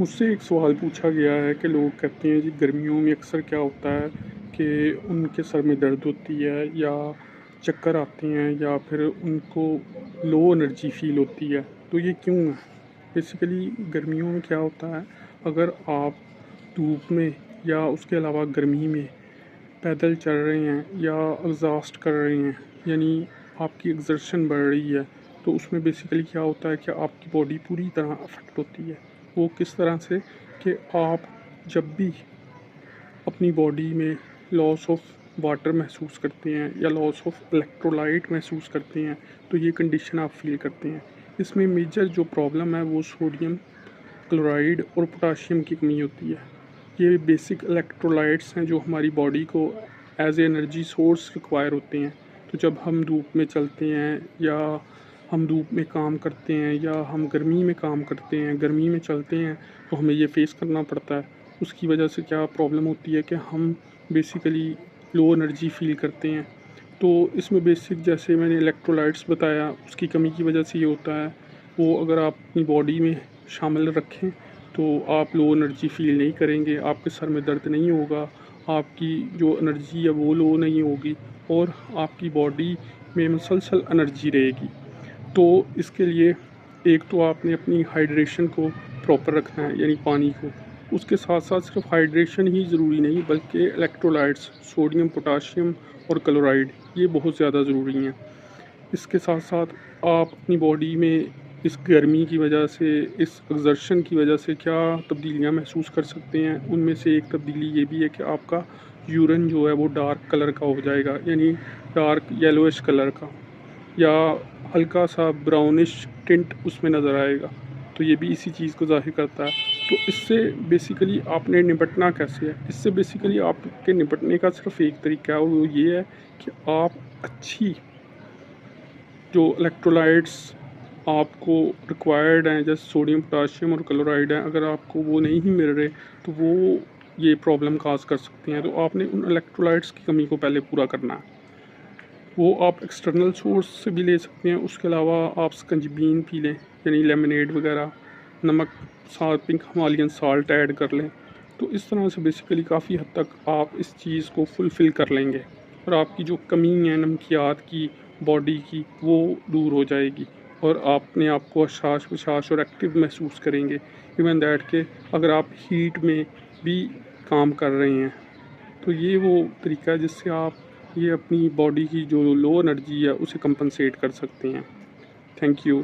मुझसे एक सवाल पूछा गया है कि लोग कहते हैं जी गर्मियों में अक्सर क्या होता है कि उनके सर में दर्द होती है या चक्कर आते हैं या फिर उनको लो एनर्जी फील होती है। तो ये क्यों है? बेसिकली गर्मियों में क्या होता है, अगर आप धूप में या उसके अलावा गर्मी में पैदल चल रहे हैं या एग्जॉस्ट कर रहे हैं, यानी आपकी एक्सर्शन बढ़ रही है, तो उसमें बेसिकली क्या होता है कि आपकी बॉडी पूरी तरह अफेक्ट होती है। वो किस तरह से कि आप जब भी अपनी बॉडी में लॉस ऑफ वाटर महसूस करते हैं या लॉस ऑफ इलेक्ट्रोलाइट महसूस करते हैं, तो ये कंडीशन आप फील करते हैं। इसमें मेजर जो प्रॉब्लम है वो सोडियम क्लोराइड और पोटाशियम की कमी होती है। ये बेसिक इलेक्ट्रोलाइट्स हैं जो हमारी बॉडी को as a energy source require होते हैं। तो जब हम धूप में चलते हैं या हम धूप में काम करते हैं या हम गर्मी में काम करते हैं, गर्मी में चलते हैं, तो हमें ये फेस करना पड़ता है। उसकी वजह से क्या प्रॉब्लम होती है कि हम बेसिकली लो एनर्जी फील करते हैं। तो इसमें बेसिक जैसे मैंने इलेक्ट्रोलाइट्स बताया, उसकी कमी की वजह से ये होता है। वो अगर आप अपनी बॉडी में शामिल रखें तो आप लो एनर्जी फील नहीं करेंगे, आपके सर में दर्द नहीं होगा, आपकी जो एनर्जी है वो लो नहीं होगी और आपकी बॉडी में मुसलसल एनर्जी रहेगी। तो इसके लिए एक तो आपने अपनी हाइड्रेशन को प्रॉपर रखना है, यानी पानी को। उसके साथ साथ सिर्फ हाइड्रेशन ही ज़रूरी नहीं बल्कि इलेक्ट्रोलाइट्स सोडियम पोटाशियम और क्लोराइड ये बहुत ज़्यादा ज़रूरी हैं। इसके साथ साथ आप अपनी बॉडी में इस गर्मी की वजह से, इस एक्सर्शन की वजह से क्या तब्दीलियाँ महसूस कर सकते हैं। उनमें से एक तब्दीली ये भी है कि आपका यूरिन जो है वो डार्क कलर का हो जाएगा, यानी डार्क येलोइश कलर का, या हल्का सा ब्राउनिश टिंट उसमें नज़र आएगा। तो ये भी इसी चीज़ को ज़ाहिर करता है। तो इससे बेसिकली आपने निपटना कैसे है? इससे बेसिकली आपके निपटने का सिर्फ एक तरीका है, और वो ये है कि आप अच्छी जो इलेक्ट्रोलाइट्स आपको रिक्वायर्ड हैं, जैसे सोडियम पोटाशियम और क्लोराइड हैं, अगर आपको वो नहीं मिल रहे तो वो ये प्रॉब्लम काज कर सकती हैं। तो आपने उन इलेक्ट्रोलाइट्स की कमी को पहले पूरा करना है। वो आप एक्सटर्नल सोर्स से भी ले सकते हैं। उसके अलावा आप स्कंजबीन पी लें, यानी लेमनेड वगैरह, नमक साथ पिंक हिमालयन साल्ट ऐड कर लें। तो इस तरह से बेसिकली काफ़ी हद तक आप इस चीज़ को फुलफ़िल कर लेंगे और आपकी जो कमी है नमकियात की, बॉडी की, वो दूर हो जाएगी और आप अपने आप को हसास वसास और एक्टिव महसूस करेंगे। इवन दैट के अगर आप हीट में भी काम कर रहे हैं, तो ये वो तरीका है जिससे आप ये अपनी बॉडी की जो लो एनर्जी है उसे कंपनसेट कर सकते हैं। Thank you.